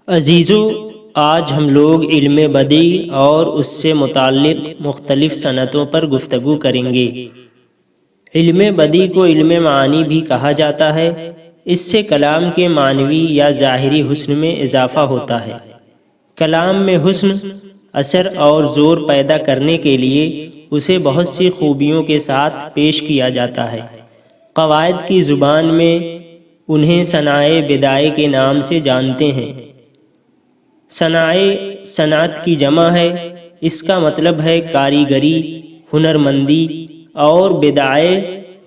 عزیزو، آج ہم لوگ علم بدیع اور اس سے متعلق مختلف صنعتوں پر گفتگو کریں گے۔ علم بدیع کو علم معانی بھی کہا جاتا ہے۔ اس سے کلام کے معنوی یا ظاہری حسن میں اضافہ ہوتا ہے۔ کلام میں حسن، اثر اور زور پیدا کرنے کے لیے اسے بہت سی خوبیوں کے ساتھ پیش کیا جاتا ہے۔ قواعد کی زبان میں انہیں صنائع بدائع کے نام سے جانتے ہیں۔ صنائع صنعت کی جمع ہے، اس کا مطلب ہے کاریگری، ہنرمندی، اور بدائع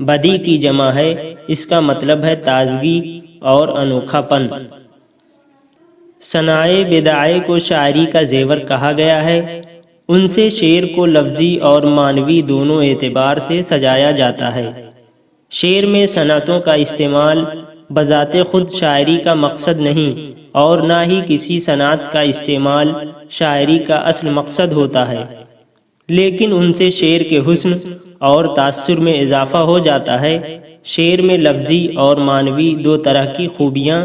بدیع کی جمع ہے، اس کا مطلب ہے تازگی اور انوکھا پن۔ صنائع بدائع کو شاعری کا زیور کہا گیا ہے۔ ان سے شعر کو لفظی اور معنوی دونوں اعتبار سے سجایا جاتا ہے۔ شعر میں صنعتوں کا استعمال بذات خود شاعری کا مقصد نہیں، اور نہ ہی کسی صنعت کا استعمال شاعری کا اصل مقصد ہوتا ہے، لیکن ان سے شعر کے حسن اور تاثر میں اضافہ ہو جاتا ہے۔ شعر میں لفظی اور معنوی دو طرح کی خوبیاں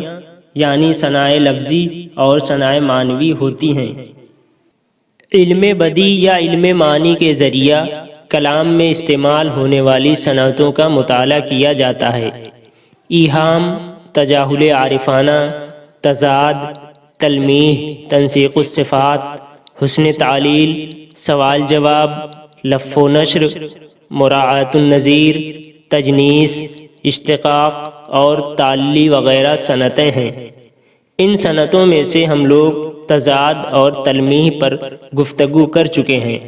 یعنی صنائع لفظی اور صنائع معنوی ہوتی ہیں۔ علم بدیع یا علم معنی کے ذریعہ کلام میں استعمال ہونے والی صنعتوں کا مطالعہ کیا جاتا ہے۔ ایہام، تجاہل عارفانہ، تضاد، تلمیح، تنسیق الصفات، حسن تعلیل، سوال جواب، لف و نشر، مراعات النظیر، تجنیس، اشتقاق اور تعلی وغیرہ صنعتیں ہیں۔ ان صنعتوں میں سے ہم لوگ تضاد اور تلمیح پر گفتگو کر چکے ہیں۔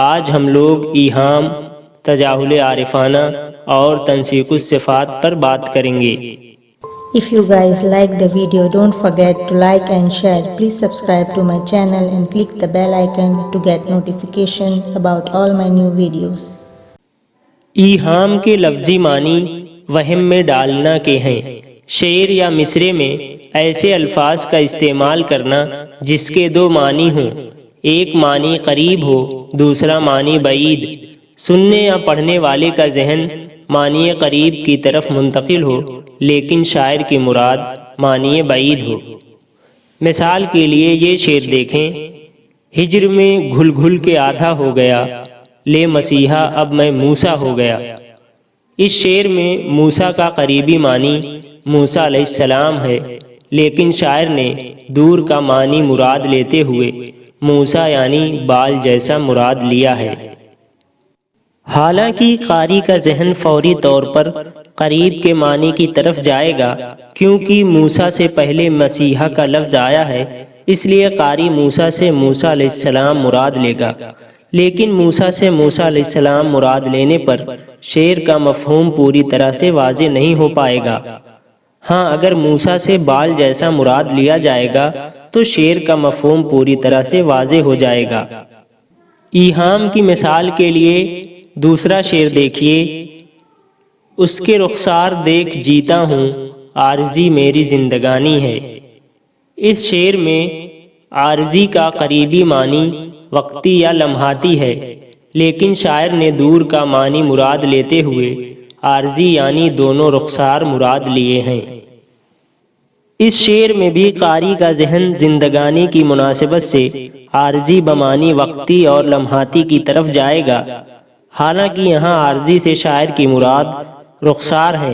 آج ہم لوگ ایہام، تجاہل عارفانہ اور تنسیق الصفات پر بات کریں گے۔ If you guys like the video, don't forget to like and share. Please subscribe to my channel and click the bell icon to get notification about all my new videos. ایہام کے لفظی معنی وہم میں ڈالنا کے ہیں۔ شعر یا مصرع میں ایسے الفاظ کا استعمال کرنا جس کے دو معنی ہوں، ایک معنی قریب ہو، دوسرا معنی بعید۔ سننے یا پڑھنے والے کا ذہن معنی قریب کی طرف منتقل ہو، لیکن شاعر کی مراد معنی بعید ہو۔ مثال کے لیے یہ شعر دیکھیں: ہجر میں گھل گھل کے آدھا ہو گیا، لے مسیحا اب میں موسیٰ ہو گیا۔ اس شعر میں موسیٰ کا قریبی معنی موسیٰ علیہ السلام ہے، لیکن شاعر نے دور کا معنی مراد لیتے ہوئے موسیٰ یعنی بال جیسا مراد لیا ہے۔ حالانکہ قاری کا ذہن فوری طور پر قریب کے معنی کی طرف جائے گا، کیونکہ موسیٰ سے پہلے مسیحا کا لفظ آیا ہے، اس لیے قاری موسیٰ سے موسیٰ علیہ السلام مراد لے گا۔ لیکن موسیٰ سے موسیٰ علیہ السلام مراد لینے پر شعر کا مفہوم پوری طرح سے واضح نہیں ہو پائے گا۔ ہاں، اگر موسیٰ سے بال جیسا مراد لیا جائے گا تو شعر کا مفہوم پوری طرح سے واضح ہو جائے گا۔ ایہام کی مثال کے لیے دوسرا شعر دیکھیے: اس کے رخسار دیکھ جیتا ہوں، عارضی میری زندگانی ہے۔ اس شعر میں عارضی کا قریبی معنی وقتی یا لمحاتی ہے، لیکن شاعر نے دور کا معنی مراد لیتے ہوئے عارضی یعنی دونوں رخسار مراد لیے ہیں۔ اس شعر میں بھی قاری کا ذہن زندگانی کی مناسبت سے عارضی بمعنی وقتی اور لمحاتی کی طرف جائے گا۔ حالانکہ یہاں عارضی سے شاعر کی مراد رخسار ہے،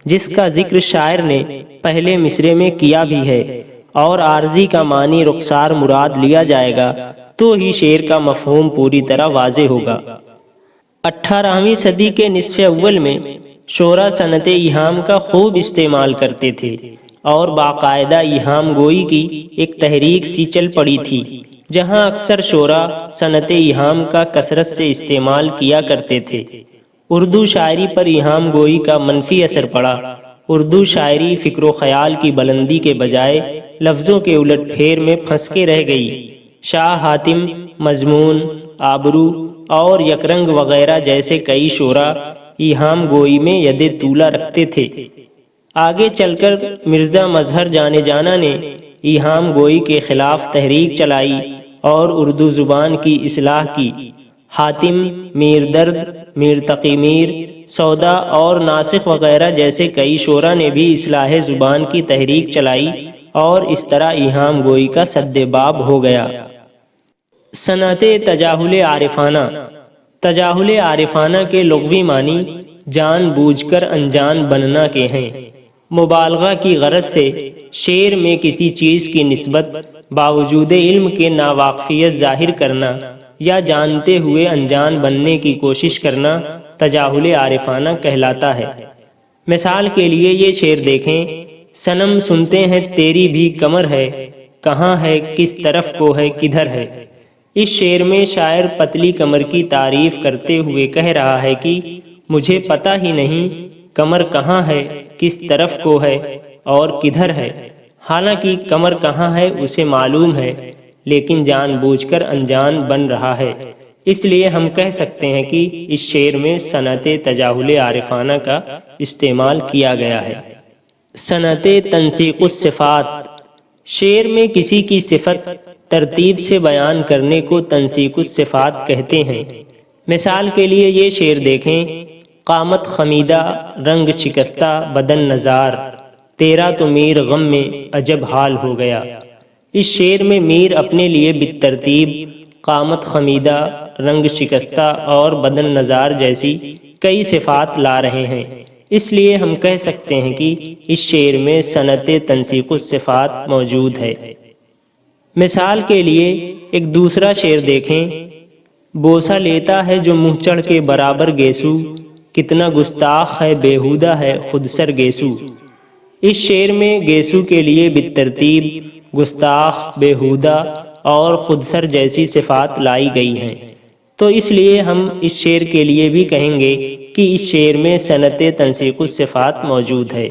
جس کا ذکر شاعر نے پہلے مصرعے میں کیا بھی ہے، اور عارضی کا معنی رخسار مراد لیا جائے گا تو ہی شعر کا مفہوم پوری طرح واضح ہوگا۔ 18ویں صدی کے نصف اول میں شعراء صنعت ایہام کا خوب استعمال کرتے تھے، اور باقاعدہ ایہام گوئی کی ایک تحریک سی چل پڑی تھی، جہاں اکثر شعراء صنعت ایہام کا کثرت سے استعمال کیا کرتے تھے۔ اردو شاعری پر ایہام گوئی کا منفی اثر پڑا۔ اردو شاعری فکر و خیال کی بلندی کے بجائے لفظوں کے الٹ پھیر میں پھنس کے رہ گئی۔ شاہ حاتم، مضمون، آبرو اور یکرنگ وغیرہ جیسے کئی شعراء ایہام گوئی میں ید طولہ رکھتے تھے۔ آگے چل کر مرزا مظہر جانے جانا نے ایہام گوئی کے خلاف تحریک چلائی اور اردو زبان کی اصلاح کی۔ حاتم، میر درد، میر تقی میر، سودا اور ناسخ وغیرہ جیسے کئی شعراء نے بھی اصلاح زبان کی تحریک چلائی اور اس طرح ایہام گوئی کا سد باب ہو گیا۔ صنعت تجاہل عارفانہ۔ تجاہل عارفانہ کے لغوی معنی جان بوجھ کر انجان بننا کے ہیں۔ مبالغہ کی غرض سے شعر میں کسی چیز کی نسبت باوجود علم کے ناواقفیت ظاہر کرنا یا جانتے ہوئے انجان بننے کی کوشش کرنا تجاہل عارفانہ کہلاتا ہے۔ مثال کے لیے یہ شعر دیکھیں: صنم سنتے ہیں تیری بھی کمر ہے، کہاں ہے کس طرف کو ہے کدھر ہے۔ اس شعر میں شاعر پتلی کمر کی تعریف کرتے ہوئے کہہ رہا ہے کہ مجھے پتہ ہی نہیں کمر کہاں ہے، کس طرف کو ہے اور کدھر ہے۔ حالانکہ کمر کہاں ہے اسے معلوم ہے، لیکن جان بوجھ کر انجان بن رہا ہے۔ اس لیے ہم کہہ سکتے ہیں کہ اس شعر میں صنعت تجاہل عارفانہ کا استعمال کیا گیا ہے۔ صنعت تنسیق الصفات۔ شعر میں کسی کی صفت ترتیب سے بیان کرنے کو تنسیق الصفات کہتے ہیں۔ مثال کے لیے یہ شعر دیکھیں: قامت خمیدہ رنگ شکستہ بدن نزار، تیرا تو میر غم میں عجب حال ہو گیا۔ اس شعر میں میر اپنے لیے بالترتیب قامت خمیدہ، رنگ شکستہ اور بدن نزار جیسی کئی صفات لا رہے ہیں۔ اس لیے ہم کہہ سکتے ہیں کہ اس شعر میں صنعت تنسیق الصفات موجود ہے۔ مثال کے لیے ایک دوسرا شعر دیکھیں: بوسہ لیتا ہے جو منہ چڑھ کے برابر گیسو، کتنا گستاخ ہے بیہودہ ہے خود سر گیسو۔ اس شعر میں گیسو کے لیے بالترتیب گستاخ، بیہودہ اور خود سر جیسی صفات لائی گئی ہیں۔ تو اس لیے ہم اس شعر کے لیے بھی کہیں گے کہ اس شعر میں صنعت تنسیق الصفات موجود ہے۔